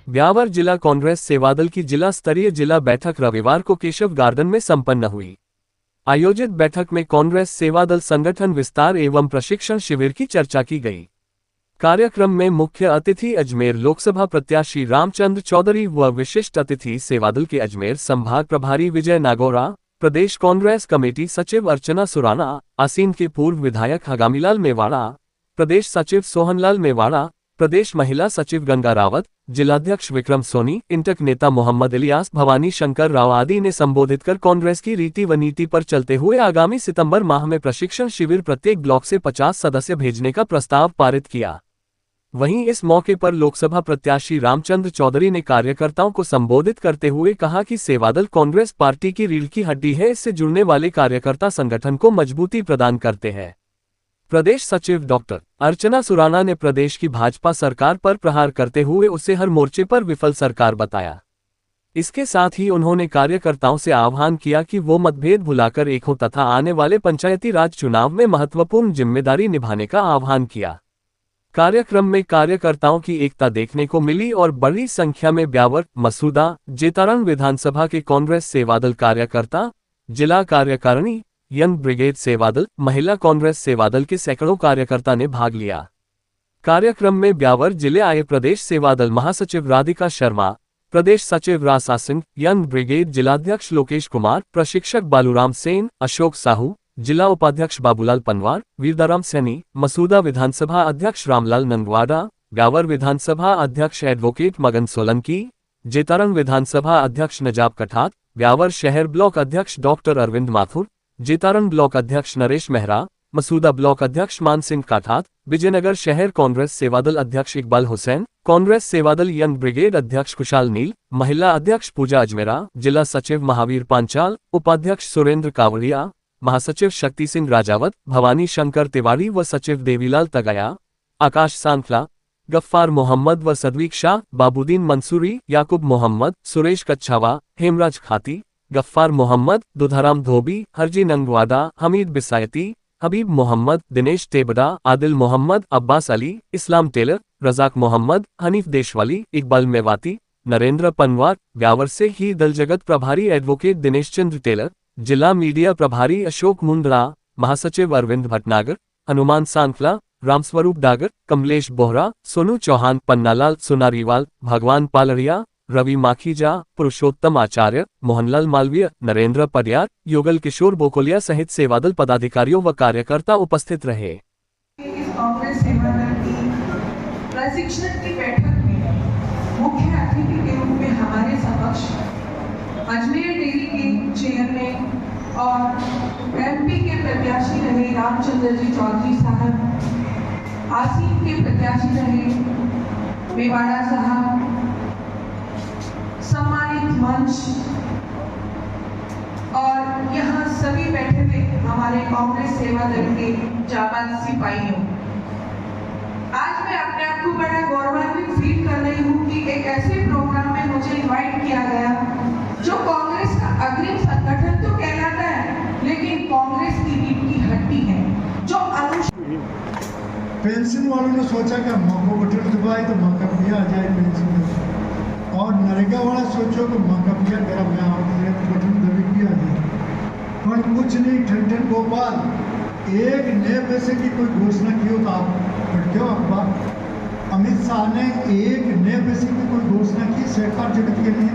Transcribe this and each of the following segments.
ब्यावर जिला कांग्रेस सेवादल की जिला स्तरीय जिला बैठक रविवार को केशव गार्डन में संपन्न हुई। आयोजित बैठक में कांग्रेस सेवादल संगठन विस्तार एवं प्रशिक्षण शिविर की चर्चा की गई। कार्यक्रम में मुख्य अतिथि अजमेर लोकसभा प्रत्याशी रामचंद्र चौधरी व विशिष्ट अतिथि सेवादल के अजमेर संभाग प्रभारी विजय नागौरा, प्रदेश कांग्रेस कमेटी सचिव अर्चना सुराना, आसीन के पूर्व विधायक हगामीलाल मेवाड़ा, प्रदेश सचिव सोहनलाल मेवाड़ा, प्रदेश महिला सचिव गंगा रावत, जिलाध्यक्ष विक्रम सोनी, इंटक नेता मोहम्मद इलियास, भवानी शंकर राव आदि ने संबोधित कर कांग्रेस की रीति व नीति पर चलते हुए आगामी सितंबर माह में प्रशिक्षण शिविर प्रत्येक ब्लॉक से 50 सदस्य भेजने का प्रस्ताव पारित किया। वहीं इस मौके पर लोकसभा प्रत्याशी रामचंद्र चौधरी ने कार्यकर्ताओं को संबोधित करते हुए कहा कि सेवादल कांग्रेस पार्टी की रीढ़ की हड्डी है। इससे जुड़ने वाले कार्यकर्ता संगठन को मजबूती प्रदान करते हैं। प्रदेश सचिव डॉक्टर अर्चना सुराना ने प्रदेश की भाजपा सरकार पर प्रहार करते हुए उसे हर मोर्चे पर विफल सरकार बताया। इसके साथ ही उन्होंने कार्यकर्ताओं से आह्वान किया कि वो मतभेद भुलाकर एक हों तथा आने वाले पंचायती राज चुनाव में महत्वपूर्ण जिम्मेदारी निभाने का आह्वान किया। कार्यक्रम में कार्यकर्ताओं की एकता देखने को मिली और बड़ी संख्या में ब्यावर, मसूदा, जेतारन विधानसभा के कांग्रेस सेवादल कार्यकर्ता, जिला कार्यकारिणी, यंग ब्रिगेड सेवादल, महिला कांग्रेस सेवादल के सैकड़ों कार्यकर्ता ने भाग लिया। कार्यक्रम में ब्यावर जिले आए प्रदेश सेवादल महासचिव राधिका शर्मा, प्रदेश सचिव रासा सिंह, यंग ब्रिगेड जिलाध्यक्ष लोकेश कुमार, प्रशिक्षक बालूराम सेन, अशोक साहू, जिला उपाध्यक्ष बाबूलाल पनवार, वीरदाराम सैनी, मसूदा विधानसभा अध्यक्ष रामलाल नंगवाड़ा, ब्यावर विधानसभा अध्यक्ष एडवोकेट मगन सोलंकी, जेतारन विधानसभा अध्यक्ष नजाब कठात, ब्यावर शहर ब्लॉक अध्यक्ष डॉक्टर अरविंद माथुर, जेतारन ब्लॉक अध्यक्ष नरेश मेहरा, मसूदा ब्लॉक अध्यक्ष मान सिंह काठात, विजयनगर शहर कांग्रेस सेवादल अध्यक्ष इकबाल हुसैन, कांग्रेस सेवादल यंग ब्रिगेड अध्यक्ष खुशाल नील, महिला अध्यक्ष पूजा अजमेरा, जिला सचिव महावीर पांचाल, उपाध्यक्ष सुरेंद्र कावड़िया, महासचिव शक्ति सिंह राजावत, भवानी शंकर तिवारी व सचिव देवीलाल तगया, आकाश सांखला, गफ्फार मोहम्मद व सदवीक शाह, बाबूदीन मंसूरी, याकूब मोहम्मद, सुरेश कच्छावा, हेमराज खाती, गफ्फार मोहम्मद, दुधाराम धोबी, हरजी नंगवादा, हमीद बिसायती, हबीब मोहम्मद, दिनेश टेबड़ा, आदिल मोहम्मद, अब्बास अली, इस्लाम टेलर, रजाक मोहम्मद, हनीफ देशवाली, इकबाल मेवाती, नरेंद्र पनवार, ब्यावर से ही दल जगत प्रभारी एडवोकेट दिनेश चंद्र टेलर, जिला मीडिया प्रभारी अशोक मुंद्रा, महासचिव अरविंद भटनागर, हनुमान सांखला, रामस्वरूप डागर, कमलेश बोहरा, सोनू चौहान, पन्नालाल सुनारीवाल, भगवान पालरिया, रवि माखीजा, पुरुषोत्तम आचार्य, मोहनलाल मालवीय, नरेंद्र पडियार, योगल किशोर बोकोलिया सहित सेवादल पदाधिकारियों व कार्यकर्ता उपस्थित रहे। कांग्रेस सेवादल की प्रशिक्षण की बैठक में मुख्य अतिथि के रूप में हमारे समक्ष अजमेर डेयरी के चेयरमैन और एमपी के प्रत्याशी रहे रामचंद्र जी चौधरी साहब, आसीन के प्रत्याशी रहे मेवाड़ा साहब, सम्मानित मंच और यहाँ सभी बैठे हुए हमारे कांग्रेस सेवादल के जाबाज सिपाहियों, आज मैं अपने आप को बड़ा गौरवान्वित फील कर रही हूँ कि एक ऐसे प्रोग्राम में मुझे इनवाइट किया गया जो कांग्रेस का अग्रिम संगठन तो कहलाता है, लेकिन कांग्रेस की रीढ़ की हड्डी है। जो पेंशन वालों ने सोचा कि मौका बटन दबाए तो मौका भी आ जाए पेंशन, और नरेगा वाला सोचो तो मौका भी मेरा बटन दबी भी आ जाए, पर कुछ नहीं। ठन गोपाल एक नए पैसे की कोई घोषणा की हो तो आप पढ़ते हो अखबार, अमित शाह ने एक नए पैसे की कोई घोषणा की सरकार जगत के लिए?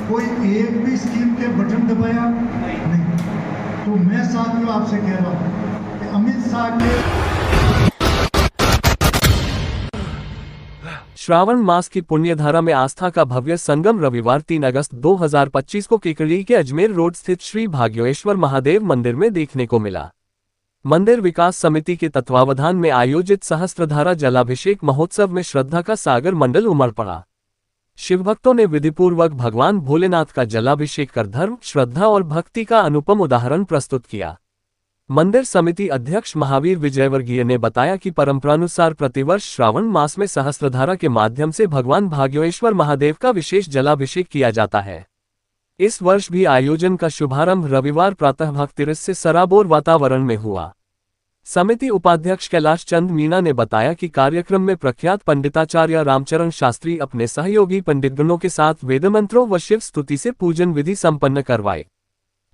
कोई एक भी स्कीम के बटन दबाया नहीं। तो मैं साथियों आपसे कह रहा हूँ कि अमित शाह के श्रावण मास की पुण्यधारा में आस्था का भव्य संगम रविवार 3 अगस्त 2025 को केकड़ी के अजमेर रोड स्थित श्री भाग्येश्वर महादेव मंदिर में देखने को मिला। मंदिर विकास समिति के तत्वावधान में आयोजित सहस्त्रधारा जलाभिषेक महोत्सव में श्रद्धा का सागर मंडल उमड़ पड़ा। शिवभक्तों ने विधिपूर्वक भगवान भोलेनाथ का जलाभिषेक कर धर्म, श्रद्धा और भक्ति का अनुपम उदाहरण प्रस्तुत किया। मंदिर समिति अध्यक्ष महावीर विजयवर्गीय ने बताया कि परंपरानुसार प्रतिवर्ष श्रावण मास में सहस्त्रधारा के माध्यम से भगवान भाग्येश्वर महादेव का विशेष जलाभिषेक किया जाता है। इस वर्ष भी आयोजन का शुभारंभ रविवार प्रातः भक्तिरस से सराबोर वातावरण में हुआ। समिति उपाध्यक्ष कैलाश चंद मीणा ने बताया कि कार्यक्रम में प्रख्यात पंडिताचार्य रामचरण शास्त्री अपने सहयोगी पंडितगणों के साथ वेदमंत्रों व शिव स्तुति से पूजन विधि संपन्न करवाए।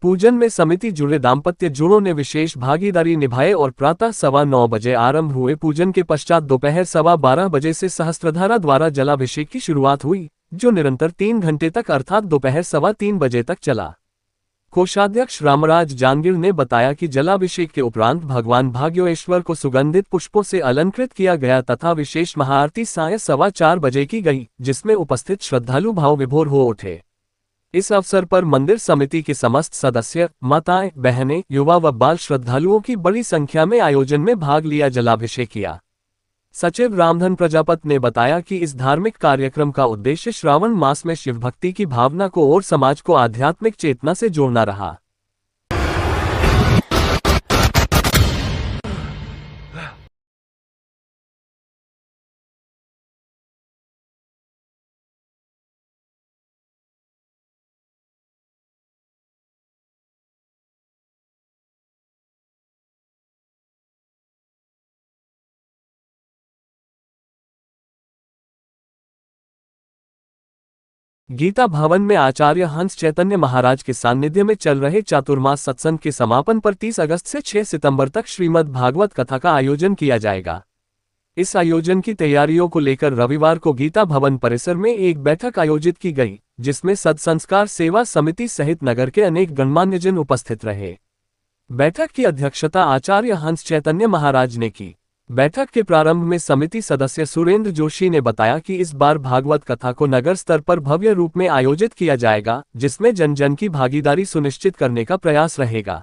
पूजन में समिति जुड़े दाम्पत्य जोड़ों ने विशेष भागीदारी निभाए और प्रातः 9:15 बजे आरंभ हुए पूजन के पश्चात दोपहर 12:15 बजे से सहस्त्रधारा द्वारा जलाभिषेक की शुरुआत हुई, जो निरंतर 3 घंटे तक अर्थात दोपहर 3:15 बजे तक चला। कोषाध्यक्ष रामराज जानगिर ने बताया कि जलाभिषेक के उपरांत भगवान भाग्योश्वर को सुगंधित पुष्पों से अलंकृत किया गया तथा विशेष महाआरती सायं 4:15 बजे की गई, जिसमें उपस्थित श्रद्धालु भाव विभोर हो उठे। इस अवसर पर मंदिर समिति के समस्त सदस्य, माताएं, बहनें, युवा व बाल श्रद्धालुओं की बड़ी संख्या में आयोजन में भाग लिया, जलाभिषेक किया। सचिव रामधन प्रजापत ने बताया कि इस धार्मिक कार्यक्रम का उद्देश्य श्रावण मास में शिवभक्ति की भावना को और समाज को आध्यात्मिक चेतना से जोड़ना रहा। गीता भवन में आचार्य हंस चैतन्य महाराज के सानिध्य में चल रहे चातुर्मास सत्संग के समापन पर 30 अगस्त से 6 सितंबर तक श्रीमद् भागवत कथा का आयोजन किया जाएगा। इस आयोजन की तैयारियों को लेकर रविवार को गीता भवन परिसर में एक बैठक आयोजित की गई, जिसमें सत्संस्कार सेवा समिति सहित नगर के अनेक गणमान्यजन उपस्थित रहे। बैठक की अध्यक्षता आचार्य हंस चैतन्य महाराज ने की। बैठक के प्रारंभ में समिति सदस्य सुरेंद्र जोशी ने बताया कि इस बार भागवत कथा को नगर स्तर पर भव्य रूप में आयोजित किया जाएगा, जिसमें जन जन की भागीदारी सुनिश्चित करने का प्रयास रहेगा।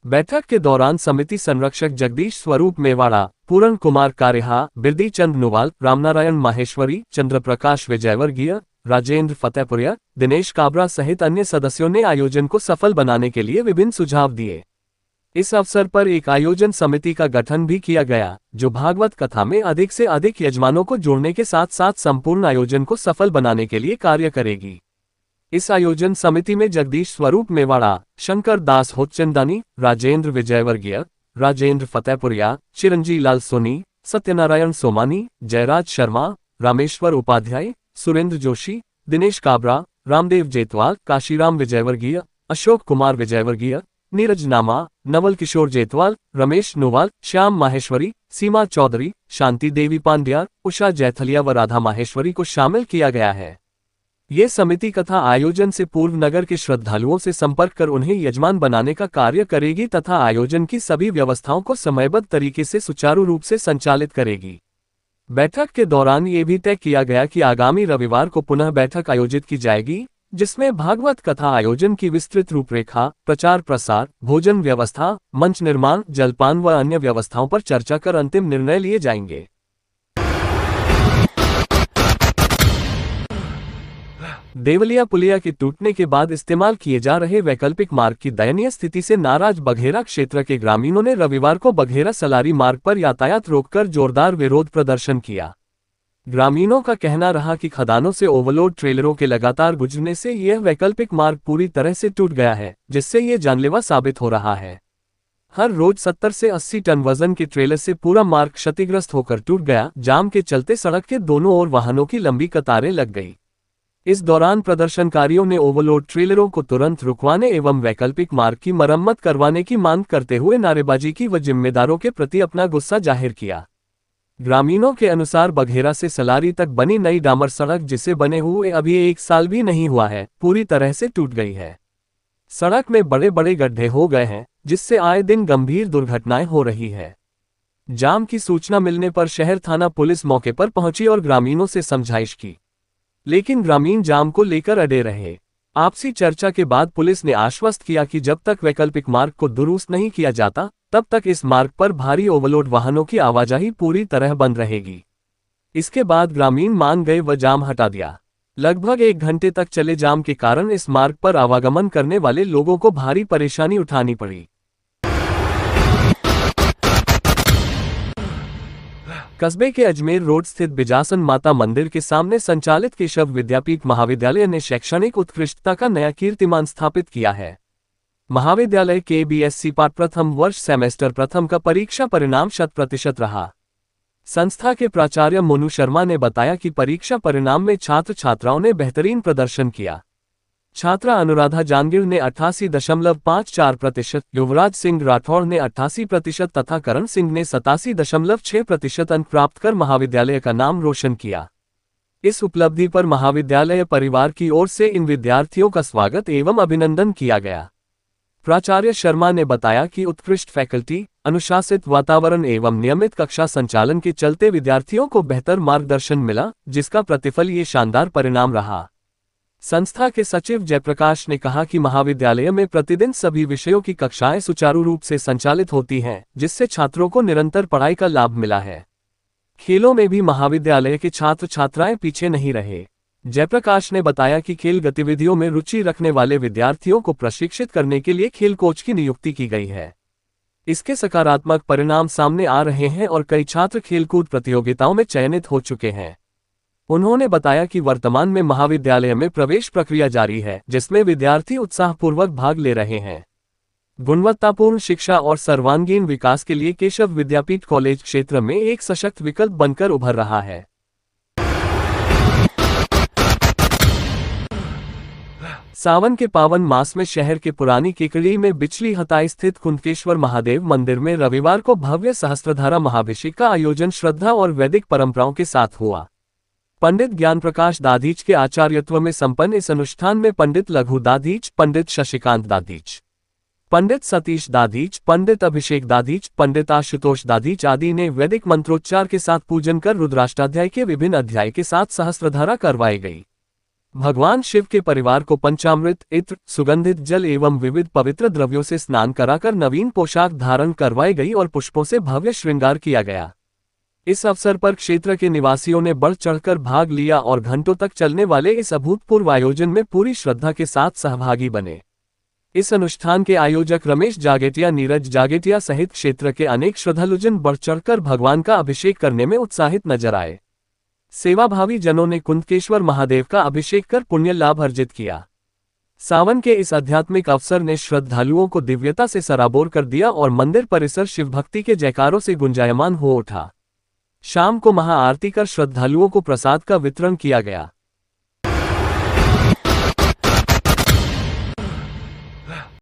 बैठक के दौरान समिति संरक्षक जगदीश स्वरूप मेवाड़ा, पूरण कुमार कारेहा, बिरदी चंद नुवाल, रामनारायण माहेश्वरी, चंद्रप्रकाश विजयवर्गीय, राजेंद्र फतेहपुरिया, दिनेश काबरा सहित अन्य सदस्यों ने आयोजन को सफल बनाने के लिए विभिन्न सुझाव दिए। इस अवसर पर एक आयोजन समिति का गठन भी किया गया, जो भागवत कथा में अधिक से अधिक यजमानों को जोड़ने के साथ साथ संपूर्ण आयोजन को सफल बनाने के लिए कार्य करेगी। इस आयोजन समिति में जगदीश स्वरूप मेवाड़ा, शंकर दास होतचंदानी, राजेंद्र विजयवर्गीय, राजेंद्र फतेहपुरिया, चिरंजी लाल सोनी, सत्यनारायण सोमानी, जयराज शर्मा, रामेश्वर उपाध्याय, सुरेंद्र जोशी, दिनेश काबरा, रामदेव जेतवाल, काशीराम विजयवर्गीय, अशोक कुमार विजयवर्गीय, नीरज नामा, नवल किशोर जेतवाल, रमेश नोवाल, श्याम माहेश्वरी, सीमा चौधरी, शांति देवी पांड्या, उषा जैथलिया व राधा माहेश्वरी को शामिल किया गया है। ये समिति कथा आयोजन से पूर्व नगर के श्रद्धालुओं से संपर्क कर उन्हें यजमान बनाने का कार्य करेगी तथा आयोजन की सभी व्यवस्थाओं को समयबद्ध तरीके से सुचारू रूप से संचालित करेगी। बैठक के दौरान ये भी तय किया गया कि आगामी रविवार को पुनः बैठक आयोजित की जाएगी, जिसमें भागवत कथा आयोजन की विस्तृत रूपरेखा, प्रचार प्रसार, भोजन व्यवस्था, मंच निर्माण, जलपान व अन्य व्यवस्थाओं पर चर्चा कर अंतिम निर्णय लिए जाएंगे। देवलिया पुलिया के टूटने के बाद इस्तेमाल किए जा रहे वैकल्पिक मार्ग की दयनीय स्थिति से नाराज बघेरा क्षेत्र के ग्रामीणों ने रविवार को बघेरा सलारी मार्ग पर यातायात रोककर जोरदार विरोध प्रदर्शन किया। ग्रामीणों का कहना रहा कि खदानों से ओवरलोड ट्रेलरों के लगातार गुजरने से यह वैकल्पिक मार्ग पूरी तरह से टूट गया है, जिससे यह जानलेवा साबित हो रहा है। हर रोज 70 से 80 टन वजन के ट्रेलर से पूरा मार्ग क्षतिग्रस्त होकर टूट गया। जाम के चलते सड़क के दोनों ओर वाहनों की लंबी कतारें लग गई। इस दौरान प्रदर्शनकारियों ने ओवरलोड ट्रेलरों को तुरंत रुकवाने एवं वैकल्पिक मार्ग की मरम्मत करवाने की मांग करते हुए नारेबाजी की व जिम्मेदारों के प्रति अपना गुस्सा जाहिर किया। ग्रामीणों के अनुसार बघेरा से सलारी तक बनी नई डामर सड़क, जिसे बने हुए अभी 1 साल भी नहीं हुआ है, पूरी तरह से टूट गई है। सड़क में बड़े बड़े गड्ढे हो गए हैं, जिससे आए दिन गंभीर दुर्घटनाएं हो रही है। जाम की सूचना मिलने पर शहर थाना पुलिस मौके पर पहुंची और ग्रामीणों से समझाइश की, लेकिन ग्रामीण जाम को लेकर अड़े रहे। आपसी चर्चा के बाद पुलिस ने आश्वस्त किया कि जब तक वैकल्पिक मार्ग को दुरुस्त नहीं किया जाता, तब तक इस मार्ग पर भारी ओवरलोड वाहनों की आवाजाही पूरी तरह बंद रहेगी। इसके बाद ग्रामीण मान गए व जाम हटा दिया। लगभग 1 घंटे तक चले जाम के कारण इस मार्ग पर आवागमन करने वाले लोगों को भारी परेशानी उठानी पड़ी। कस्बे के अजमेर रोड स्थित बिजासन माता मंदिर के सामने संचालित केशव विद्यापीठ महाविद्यालय ने शैक्षणिक उत्कृष्टता का नया कीर्तिमान स्थापित किया है। महाविद्यालय के बीएससी पाठ प्रथम वर्ष सेमेस्टर प्रथम का परीक्षा परिणाम 100% रहा। संस्था के प्राचार्य मोनू शर्मा ने बताया कि परीक्षा परिणाम में छात्र छात्राओं ने बेहतरीन प्रदर्शन किया। छात्रा अनुराधा जानगिर ने 88.54%, युवराज सिंह राठौड़ ने 88% तथा करण सिंह ने 87.6% अंक प्राप्त कर महाविद्यालय का नाम रोशन किया। इस उपलब्धि पर महाविद्यालय परिवार की ओर से इन विद्यार्थियों का स्वागत एवं अभिनंदन किया गया। प्राचार्य शर्मा ने बताया कि उत्कृष्ट फैकल्टी, अनुशासित वातावरण एवं नियमित कक्षा संचालन के चलते विद्यार्थियों को बेहतर मार्गदर्शन मिला, जिसका प्रतिफल ये शानदार परिणाम रहा। संस्था के सचिव जयप्रकाश ने कहा कि महाविद्यालय में प्रतिदिन सभी विषयों की कक्षाएं सुचारू रूप से संचालित होती हैं, जिससे छात्रों को निरंतर पढ़ाई का लाभ मिला है। खेलों में भी महाविद्यालय के छात्र छात्राएं पीछे नहीं रहे। जयप्रकाश ने बताया कि खेल गतिविधियों में रुचि रखने वाले विद्यार्थियों को प्रशिक्षित करने के लिए खेल कोच की नियुक्ति की गई है। इसके सकारात्मक परिणाम सामने आ रहे हैं और कई छात्र खेलकूद प्रतियोगिताओं में चयनित हो चुके हैं। उन्होंने बताया कि वर्तमान में महाविद्यालय में प्रवेश प्रक्रिया जारी है, जिसमें विद्यार्थी उत्साहपूर्वक भाग ले रहे हैं। गुणवत्तापूर्ण शिक्षा और सर्वांगीण विकास के लिए केशव विद्यापीठ कॉलेज क्षेत्र में एक सशक्त विकल्प बनकर उभर रहा है। सावन के पावन मास में शहर के पुरानी केकड़ी में बिचली हताई स्थित कुंतकेश्वर महादेव मंदिर में रविवार को भव्य सहस्त्रधारा महाभिषेक का आयोजन श्रद्धा और वैदिक परंपराओं के साथ हुआ। पंडित ज्ञान प्रकाश दाधीच के आचार्यत्व में संपन्न इस अनुष्ठान में पंडित लघु दाधीच, पंडित शशिकांत दाधीच, पंडित सतीश दाधीच, पंडित अभिषेक दाधीच, पंडित आशुतोष दाधीच आदि ने वैदिक मंत्रोच्चार के साथ पूजन कर रुद्राष्टाध्याय के विभिन्न अध्याय के साथ सहस्त्रधारा करवाई गई। भगवान शिव के परिवार को पंचामृत, इत्र, सुगंधित जल एवं विविध पवित्र द्रव्यों से स्नान कराकर नवीन पोशाक धारण करवाई गई और पुष्पों से भव्य श्रृंगार किया गया। इस अवसर पर क्षेत्र के निवासियों ने बढ़ चढ़कर भाग लिया और घंटों तक चलने वाले इस अभूतपूर्व आयोजन में पूरी श्रद्धा के साथ सहभागी बने। इस अनुष्ठान के आयोजक रमेश जागेटिया, नीरज जागेटिया सहित क्षेत्र के अनेक श्रद्धालुजन बढ़ चढ़कर भगवान का अभिषेक करने में उत्साहित नजर आए। सेवाभावी जनों ने कुंतकेश्वर महादेव का अभिषेक कर पुण्य लाभ अर्जित किया। सावन के इस आध्यात्मिक अवसर ने श्रद्धालुओं को दिव्यता से सराबोर कर दिया और मंदिर परिसर शिवभक्ति के जयकारों से गुंजायमान हो उठा। शाम को महाआरती कर श्रद्धालुओं को प्रसाद का वितरण किया गया।